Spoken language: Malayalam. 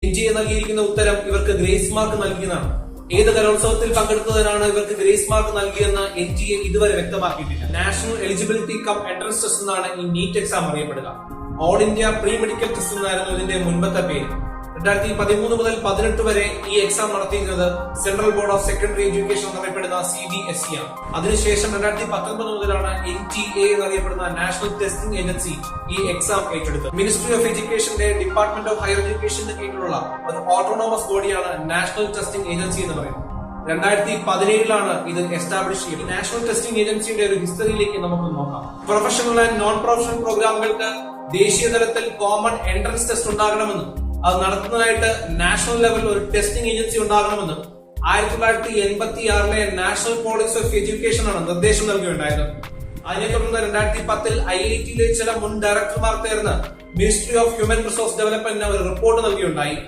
NTA നൽകിയിരിക്കുന്ന ഉത്തരം ഇവർക്ക് ഗ്രേസ് മാർക്ക് നൽകിയതാണ്. ഏത് കലോത്സവത്തിൽ പങ്കെടുത്തതിനാണ് ഇവർക്ക് ഗ്രേസ് മാർക്ക് നൽകിയെന്ന് NTA ഇതുവരെ വ്യക്തമാക്കിയിട്ടില്ല. National eligibility cum entrance test എന്നാണ് ഈ നീറ്റ് എക്സാം അറിയപ്പെടുക. All India pre medical test എന്നായിരുന്നു ഇതിന്റെ മുൻപത്തെ പേര്. 2013 മുതൽ 18 വരെ ഈ എക്സാം നടത്തിയിരുന്നത് central board of secondary education എന്നറിയപ്പെടുന്ന CBSE ആണ്. അതിനുശേഷം 2019 മുതലാണ് NTA എന്നറിയപ്പെടുന്ന നാഷണൽ ടെസ്റ്റിംഗ് ഏജൻസി ഈ എക്സാം ഏറ്റെടുത്തത്. മിനിസ്ട്രി ഓഫ് എഡ്യൂക്കേഷന്റെ ഡിപ്പാർട്ട്മെന്റ് ഓഫ് ഹയർ എഡ്യൂക്കേഷന്റെ കീഴിലുള്ള ഒരു ഓട്ടോണോമസ് ബോഡിയാണ് നാഷണൽ ടെസ്റ്റിംഗ് ഏജൻസി എന്ന് പറയുന്നത്. 2017 ഇത് എസ്റ്റാബ്ലിഷ് ചെയ്തത്. നാഷണൽ ടെസ്റ്റിംഗ് ഏജൻസിയുടെ ഒരു ഹിസ്റ്ററിയിലേക്ക് നമുക്ക് നോക്കാം. പ്രൊഫഷണൽ ആൻഡ് നോൺ പ്രൊഫഷണൽ പ്രോഗ്രാമുകൾക്ക് ദേശീയ തലത്തിൽ കോമൺ എൻട്രൻസ് ടെസ്റ്റ് ഉണ്ടാകണമെന്നും അത് നടത്തുന്നതായിട്ട് നാഷണൽ ലെവലിൽ ഒരു ടെസ്റ്റിംഗ് ഏജൻസി ഉണ്ടാകണമെന്നും 1986 നാഷണൽ പോളിസി ഓഫ് എഡ്യൂക്കേഷൻ ആണ് നിർദ്ദേശം നൽകിയുണ്ടായത്. അതിനെ തുടർന്ന് 2010 IIT ചില മുൻ ഡയറക്ടർമാർ ചേർന്ന് മിനിസ്ട്രി ഓഫ് ഹ്യൂമൻ റിസോഴ്സ് ഡെവലപ്മെന്റിന് ഒരു റിപ്പോർട്ട് നൽകിയുണ്ടായി.